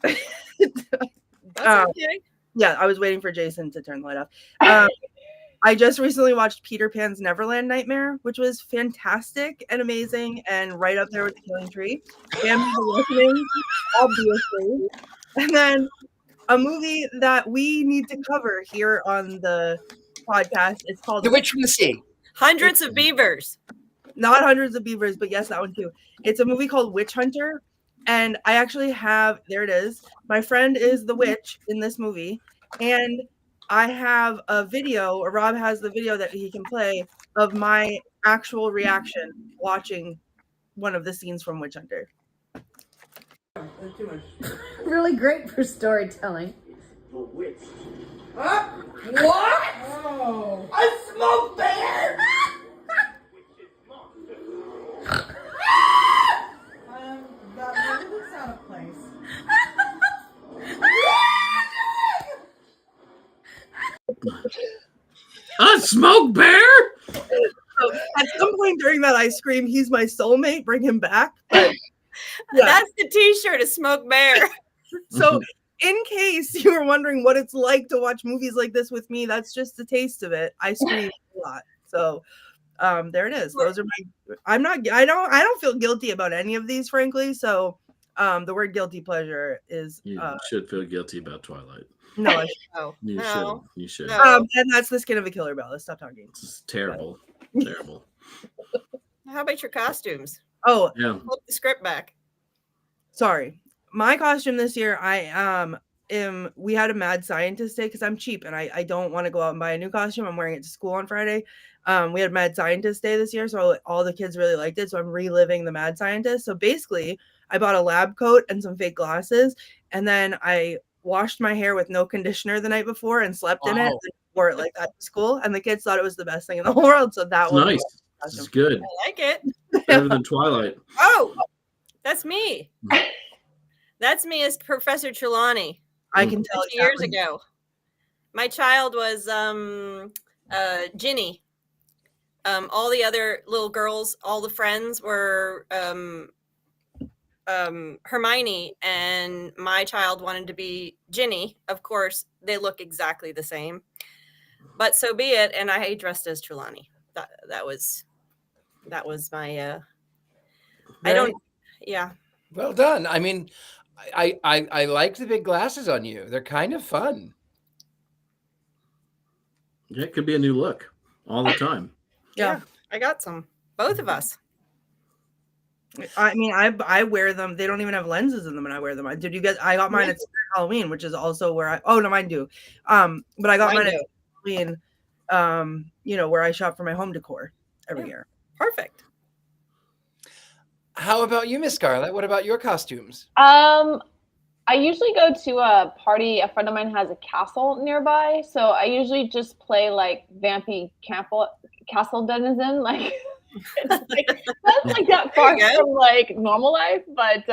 That's okay. Yeah, I was waiting for Jason to turn the light off. I just recently watched Peter Pan's Neverland Nightmare, which was fantastic and amazing and right up there with The Killing Tree. Family Listening, obviously. And then a movie that we need to cover here on the podcast. It's called The Witch from the Sea. Hundreds of Beavers. Not Hundreds of Beavers, but yes, that one too. It's a movie called Witch Hunter. And I actually have, there it is. My friend is the witch in this movie. And I have a video, or Rob has the video that he can play of my actual reaction watching one of the scenes from Witch Hunter. Really great for storytelling. What? Oh. A smoke bear! That really looks out of place. A smoke bear? So at some point during that, I scream, "He's my soulmate, bring him back." But, yeah. That's the t-shirt, a smoke bear. So in case you were wondering what it's like to watch movies like this with me, that's just a taste of it. I scream a lot. So there it is. Those are my, I don't feel guilty about any of these, frankly. So the word guilty pleasure is You should feel guilty about Twilight. no. You should. No. And that's The Skin of a Killer Bell. Let's stop talking. It's terrible. Terrible. How about your costumes? Oh, Yeah. Flip the script back. sorry. My costume this year, we had a mad scientist day because I'm cheap and I don't want to go out and buy a new costume. I'm wearing it to school on Friday. We had mad scientist day this year, so all the kids really liked it. So I'm reliving the mad scientist. So basically, I bought a lab coat and some fake glasses, and then I washed my hair with no conditioner the night before and slept in it and wore it like that to school. And the kids thought it was the best thing in the whole world. So that It's was nice. This is good. I like it. Better than Twilight. Oh, that's me. That's me as Professor Trelawney. I can tell 50 years ago. My child was Ginny. All the other little girls, all the friends were Hermione, and my child wanted to be Ginny. Of course, they look exactly the same, but so be it. And I dressed as Trelawney. That was my. I don't. Yeah. Well done. I mean, I like the big glasses on you. They're kind of fun. Yeah, it could be a new look all the time. Yeah. I got some. Both of us. I mean, I wear them. They don't even have lenses in them, and I wear them. Did you guys? I got mine at Halloween, which is also where I. Oh no, mine do. But I got Mine mine at Halloween. You know, where I shop for my home decor every year. Perfect. How about you, Miss Scarlett? What about your costumes? I usually go to a party. A friend of mine has a castle nearby, so I usually just play like vampy castle denizen. Like it's like that's like that far from like normal life, but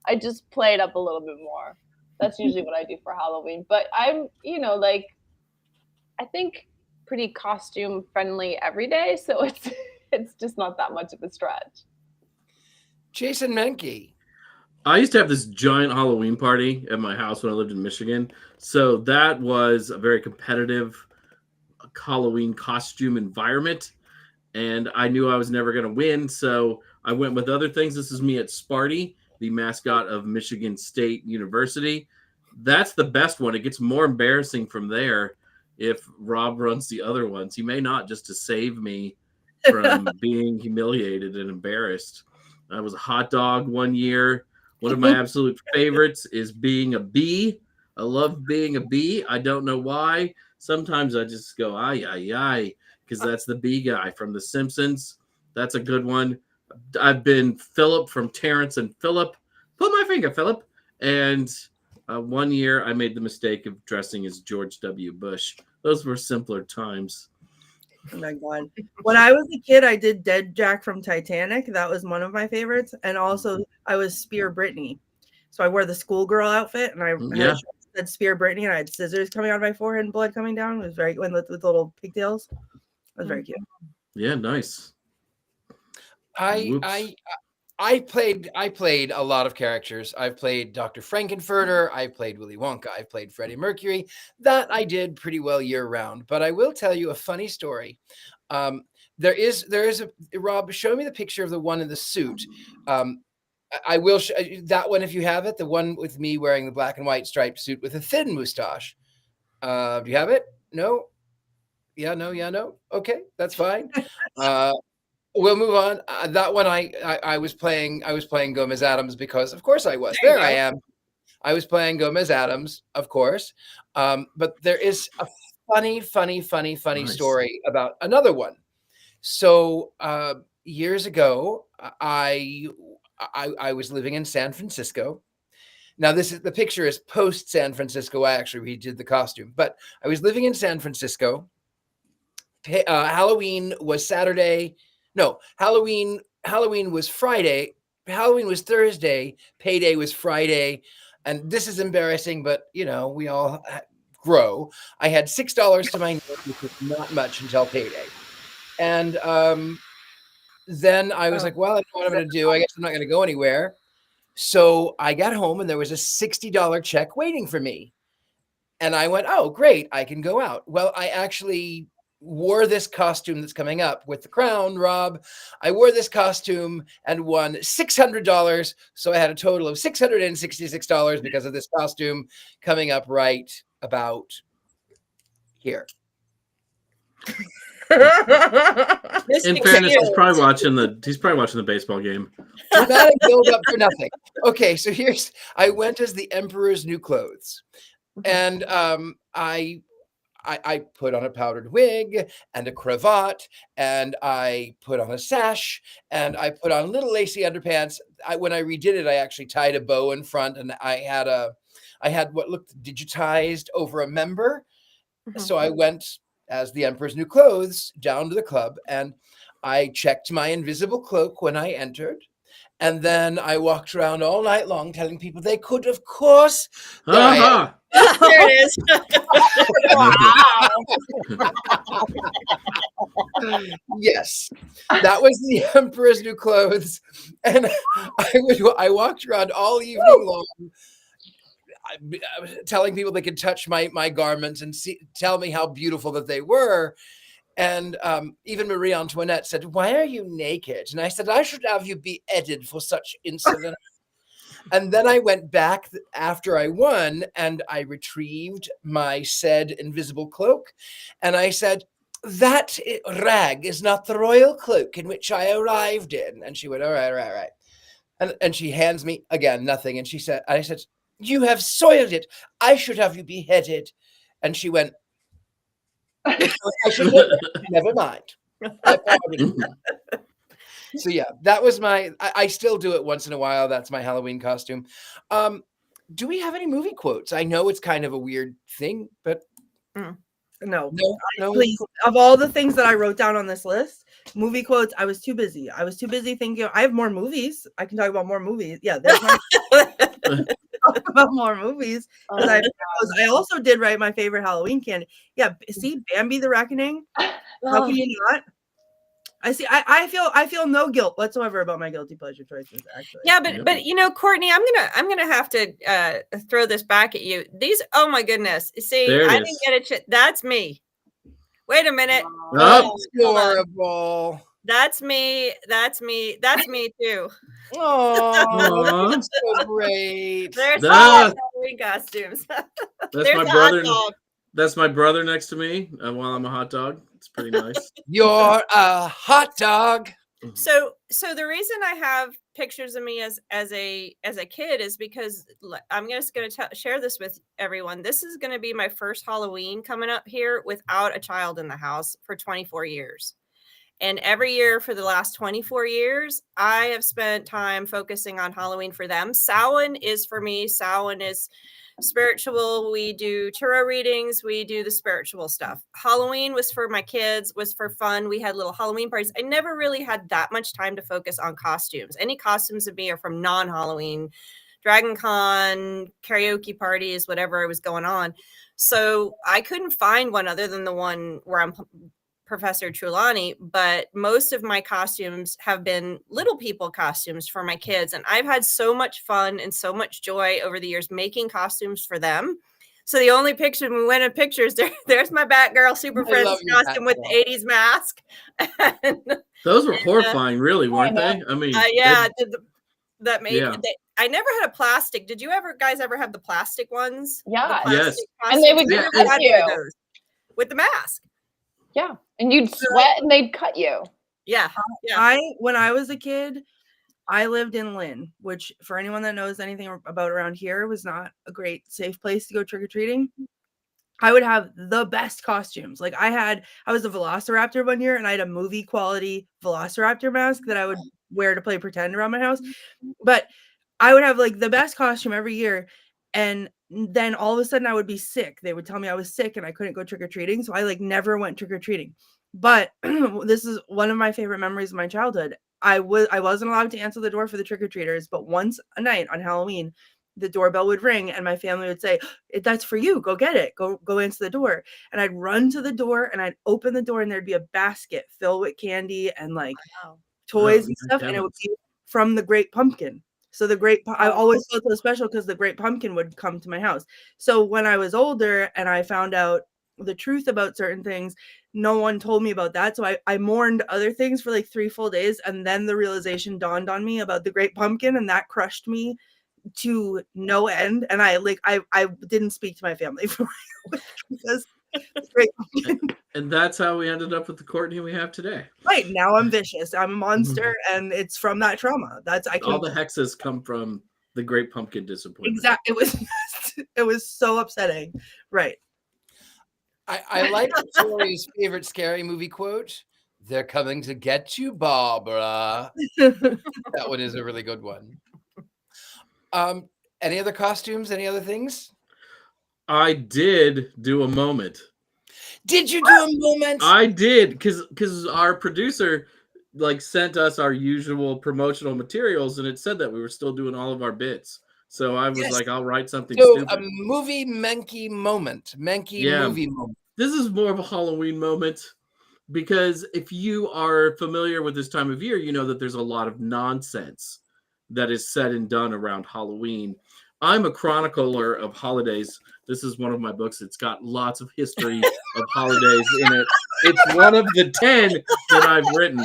I just play it up a little bit more. That's usually what I do for Halloween. But I'm, like I think pretty costume friendly every day, so it's just not that much of a stretch. Jason Menke. I used to have this giant Halloween party at my house when I lived in Michigan. So that was a very competitive Halloween costume environment. And I knew I was never going to win. So I went with other things. This is me at Sparty, the mascot of Michigan State University. That's the best one. It gets more embarrassing from there if Rob runs the other ones. He may not, just to save me from being humiliated and embarrassed. I was a hot dog one year. One of my absolute favorites is being a bee. I love being a bee. I don't know why. Sometimes I just go, ay, ay, ay, because that's the bee guy from The Simpsons. That's a good one. I've been Philip from Terrence and Philip. Put my finger, Philip. And one year I made the mistake of dressing as George W. Bush. Those were simpler times. Oh my God. When I was a kid, I did Dead Jack from Titanic. That was one of my favorites. And also I was Spear Brittany. So I wore the schoolgirl outfit and I had said Spear Brittany and I had scissors coming out of my forehead and blood coming down. It was very with little pigtails. It was very cute. Yeah, nice. I played a lot of characters. I've played Dr. Frankenfurter. I played Willy Wonka. I played Freddie Mercury. That I did pretty well year round. But I will tell you a funny story. There is a Rob. Show me the picture of the one in the suit. I will show that one if you have it. The one with me wearing the black and white striped suit with a thin mustache. Do you have it? No. Yeah. No. Yeah. No. Okay, that's fine. We'll move on. That one, I was playing Gomez Adams because, of course, I was. There I am. I was playing Gomez Adams, of course. But there is a funny story about another one. So years ago, I was living in San Francisco. Now, the picture is post San Francisco. I actually redid the costume, but I was living in San Francisco. Halloween was Saturday. No, Halloween was Friday. Halloween was Thursday. Payday was Friday. And this is embarrassing, but we all grow. I had $6 to my name, which was not much until payday. And then I was like, well, I don't know what I'm going to do. I guess I'm not going to go anywhere. So I got home and there was a $60 check waiting for me. And I went, oh, great, I can go out. Well, I actually wore this costume that's coming up with the crown, Rob. I wore this costume and won $600. So I had a total of $666 because of this costume coming up right about here. In fairness, he's probably watching the baseball game. Dramatic build up for nothing. Okay, so I went as the Emperor's New Clothes. And I put on a powdered wig and a cravat, and I put on a sash, and I put on little lacy underpants. When I redid it, I actually tied a bow in front, and I had what looked digitized over a member. Mm-hmm. So I went as the Emperor's New Clothes down to the club, and I checked my invisible cloak when I entered. And then I walked around all night long telling people they could, of course. There it is. Yes, that was the Emperor's New Clothes. And I walked around all evening long telling people they could touch my garments and tell me how beautiful that they were. And even Marie Antoinette said, why are you naked? And I said, I should have you beheaded for such insolence. And then I went back after I won and I retrieved my said invisible cloak. And I said, that rag is not the royal cloak in which I arrived in. And she went, all right, all right, all right. And she hands me again nothing. And I said, you have soiled it. I should have you beheaded. And she went, I should never mind. So yeah, that was I still do it once in a while. That's my Halloween costume. Do we have any movie quotes? I know it's kind of a weird thing, but No. no. Please, of all the things that I wrote down on this list, movie quotes, I was too busy. I was too busy thinking I have more movies. I can talk about more movies. Yeah, there's talk about more movies. Oh, I also did write my favorite Halloween candy. Yeah, see, Bambi the Reckoning. How can you not? I see. I feel no guilt whatsoever about my guilty pleasure choices. Actually, Yeah, but you know, Courtney, I'm gonna have to throw this back at you. These, oh my goodness, see, There it I is. didn't get it. That's me. Wait a minute. Oh. Hold on. Adorable. That's me. That's me. That's me too. Oh, so great. There's That- Halloween costumes. That's There's my the brother. hot dog. That's my brother next to me while I'm a hot dog. It's pretty nice. You're a hot dog. So the reason I have pictures of me as a kid is because I'm just going to share this with everyone. This is going to be my first Halloween coming up here without a child in the house for 24 years. And every year for the last 24 years, I have spent time focusing on Halloween for them. Samhain is for me. Samhain is spiritual. We do tarot readings. We do the spiritual stuff. Halloween was for my kids, was for fun. We had little Halloween parties. I never really had that much time to focus on costumes. Any costumes of me are from non-Halloween, Dragon Con, karaoke parties, whatever was going on. So I couldn't find one other than the one where I'm Professor Trelawney, but most of my costumes have been little people costumes for my kids. And I've had so much fun and so much joy over the years making costumes for them. So the only picture, when we went in pictures, there's my Batgirl Super Friends costume with the 80s mask. Those were horrifying, really, weren't they? I mean, yeah, that made Yeah. I never had a plastic. Did you guys ever have the plastic ones? Yeah. The plastic And they would costumes? cut I you. had those with the mask. Yeah. And you'd sweat and they'd cut you. Yeah. Yeah. When I was a kid, I lived in Lynn, which for anyone that knows anything about around here was not a great safe place to go trick-or-treating. I would have the best costumes. Like I was a Velociraptor one year and I had a movie quality Velociraptor mask that I would wear to play pretend around my house. But I would have like the best costume every year. And then all of a sudden I would be sick. They would tell me I was sick and I couldn't go trick-or-treating. So I like never went trick-or-treating. But this is one of my favorite memories of my childhood. I wasn't allowed to answer the door for the trick-or-treaters, but once a night on Halloween, the doorbell would ring and my family would say, that's for you. Go get it. Go answer the door. And I'd run to the door and I'd open the door and there'd be a basket filled with candy and like toys and stuff. And it would be from the Great Pumpkin. So I always felt so special because the Great Pumpkin would come to my house. So when I was older and I found out the truth about certain things, no one told me about that. So I mourned other things for like 3 full days. And then the realization dawned on me about the Great Pumpkin and that crushed me to no end. And I didn't speak to my family for because the Great Pumpkin. And that's how we ended up with the Courtney we have today. Right, now I'm vicious. I'm a monster, and it's from that trauma. All the hexes come from the Great Pumpkin disappointment. Exactly. It was so upsetting. Right. I like Tori's favorite scary movie quote. They're coming to get you, Barbara. That one is a really good one. Any other costumes? Any other things? I did do a moment. Did you do a moment? I did, because our producer sent us our usual promotional materials, and it said that we were still doing all of our bits. So I was like, I'll write something stupid. A movie Menke moment. Movie moment. This is more of a Halloween moment, because if you are familiar with this time of year, you know that there's a lot of nonsense that is said and done around Halloween. I'm a chronicler of holidays. This is one of my books. It's got lots of history of holidays in it. It's one of the 10 that I've written.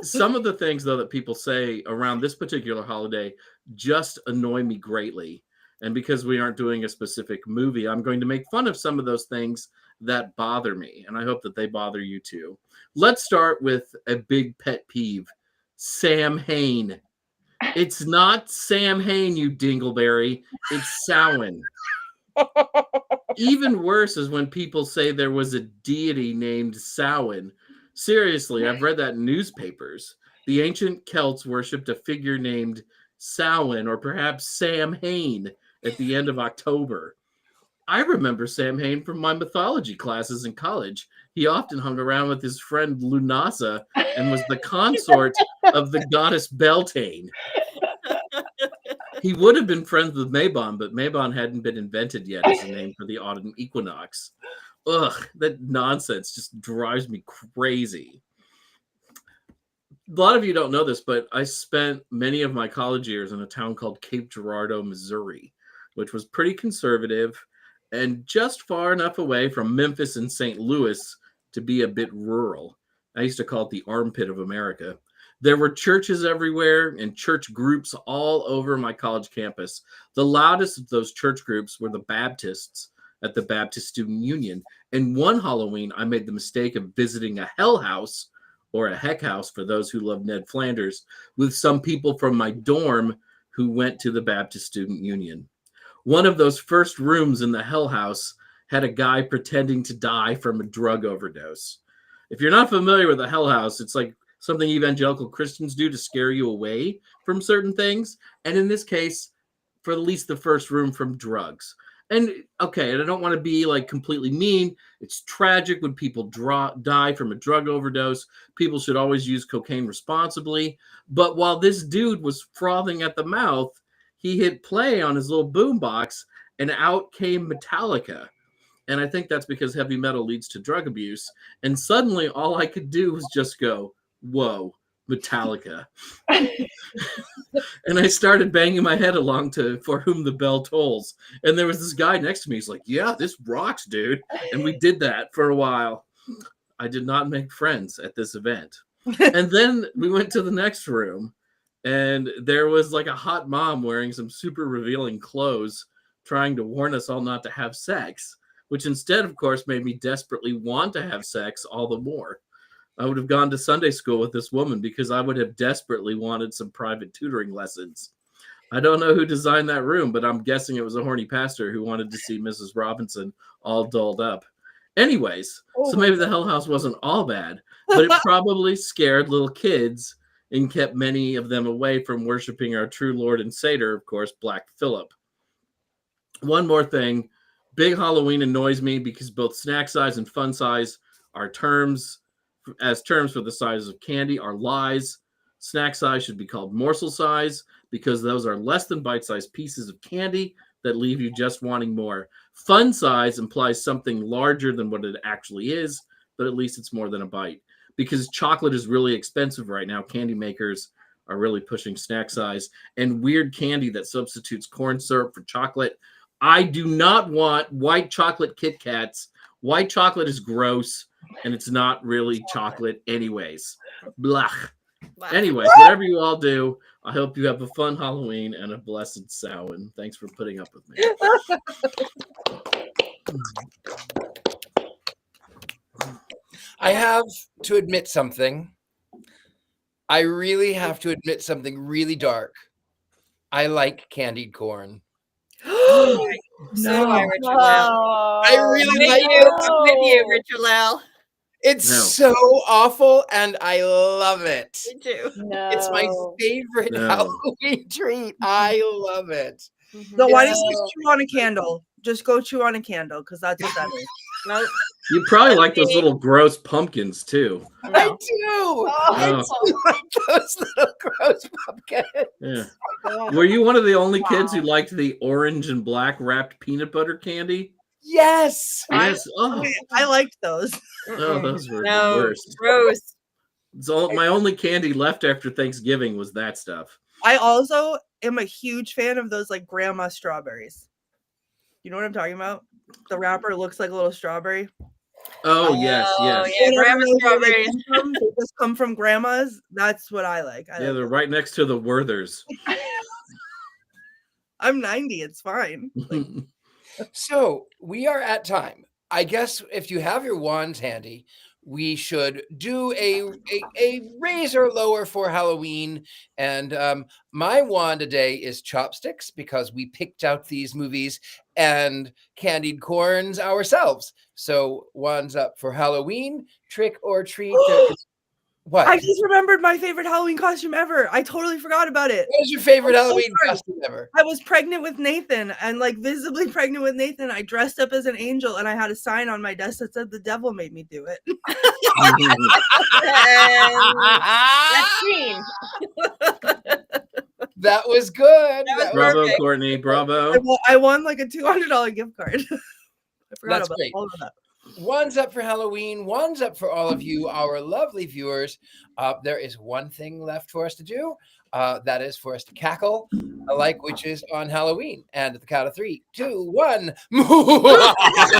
Some of the things, though, that people say around this particular holiday just annoy me greatly. And because we aren't doing a specific movie, I'm going to make fun of some of those things that bother me. And I hope that they bother you too. Let's start with a big pet peeve. Sam Hain. It's not Sam Hain, you dingleberry. It's Samhain. Even worse is when people say there was a deity named Samhain. Seriously, I've read that in newspapers. The ancient Celts worshipped a figure named Samhain or perhaps Sam Hain at the end of October. I remember Sam Hain from my mythology classes in college. He often hung around with his friend Lunasa and was the consort of the goddess Beltane. He would have been friends with Mabon, but Mabon hadn't been invented yet as a name for the autumn equinox. Ugh, that nonsense just drives me crazy. A lot of you don't know this, but I spent many of my college years in a town called Cape Girardeau, Missouri, which was pretty conservative and just far enough away from Memphis and St. Louis to be a bit rural. I used to call it the armpit of America. There were churches everywhere and church groups all over my college campus. The loudest of those church groups were the Baptists at the Baptist Student Union. And one Halloween, I made the mistake of visiting a hell house, or a heck house for those who love Ned Flanders, with some people from my dorm who went to the Baptist Student Union. One of those first rooms in the hell house had a guy pretending to die from a drug overdose. If you're not familiar with the hell house, it's like something evangelical Christians do to scare you away from certain things. And in this case, for at least the first room, from drugs. And okay, and I don't want to be like completely mean. It's tragic when people die from a drug overdose. People should always use cocaine responsibly. But while this dude was frothing at the mouth, he hit play on his little boombox and out came Metallica. And I think that's because heavy metal leads to drug abuse. And suddenly all I could do was just go, whoa, Metallica. And I started banging my head along to For Whom the Bell Tolls. And there was this guy next to me. He's like, yeah, this rocks, dude. And we did that for a while. I did not make friends at this event. And then we went to the next room. And there was like a hot mom wearing some super revealing clothes trying to warn us all not to have sex, which instead, of course, made me desperately want to have sex all the more. I would have gone to Sunday school with this woman because I would have desperately wanted some private tutoring lessons. I don't know who designed that room, but I'm guessing it was a horny pastor who wanted to see Mrs. Robinson all dolled up. Anyways, so maybe the Hell House wasn't all bad, but it probably scared little kids and kept many of them away from worshiping our true Lord and Savior, of course, Black Phillip. One more thing. Big Halloween annoys me because both snack size and fun size are terms for the size of candy are lies. Snack size should be called morsel size because those are less than bite-sized pieces of candy that leave you just wanting more. Fun size implies something larger than what it actually is, but at least it's more than a bite. Because chocolate is really expensive right now, candy makers are really pushing snack size and weird candy that substitutes corn syrup for chocolate. I do not want white chocolate Kit Kats. White chocolate is gross, and it's not really chocolate anyways. Blah. Anyways, whatever you all do, I hope you have a fun Halloween and a blessed Samhain. Thanks for putting up with me. I have to admit something. I really have to admit something really dark. I like candied corn. So do I, Richard Lau. I really like it. I'm with you, Richard Lau. It's so awful, and I love it. Me too. It's my favorite Halloween treat. I love it. So why don't you just chew on a candle? Just go chew on a candle, because that's what that is. No. You probably like those little gross pumpkins too. No. I do. I do like those little gross pumpkins. Yeah. Were you one of the only kids who liked the orange and black wrapped peanut butter candy? Yes. Yes. I liked those. Oh, those were the worst. Gross. So my only candy left after Thanksgiving was that stuff. I also am a huge fan of those like grandma strawberries. You know what I'm talking about? The wrapper looks like a little strawberry. Oh yes, Oh, yes. yeah, Whatever grandma those are they strawberries. come from, they just come from grandma's. That's what I like. I Yeah, like they're those. right next to the Werthers. I'm 90. It's fine. Like, So we are at time. I guess if you have your wands handy, we should do a raise or lower for Halloween. And my wand today is chopsticks because we picked out these movies and candied corns ourselves. So wands up for Halloween, trick or treat. There is I what? just remembered my favorite Halloween costume ever. I totally forgot about it. What is your favorite I'm so Halloween sorry. costume ever? I was pregnant with Nathan and like visibly pregnant with Nathan. I dressed up as an angel and I had a sign on my desk that said the devil made me do it. That's green. That was good. That was Bravo, perfect. Courtney. Bravo. I won like a $200 gift card. I forgot That's about great. all of that. One's up for Halloween. One's up for all of you, our lovely viewers. There is one thing left for us to do. That is for us to cackle like witches on Halloween. And at the count of 3, 2, 1.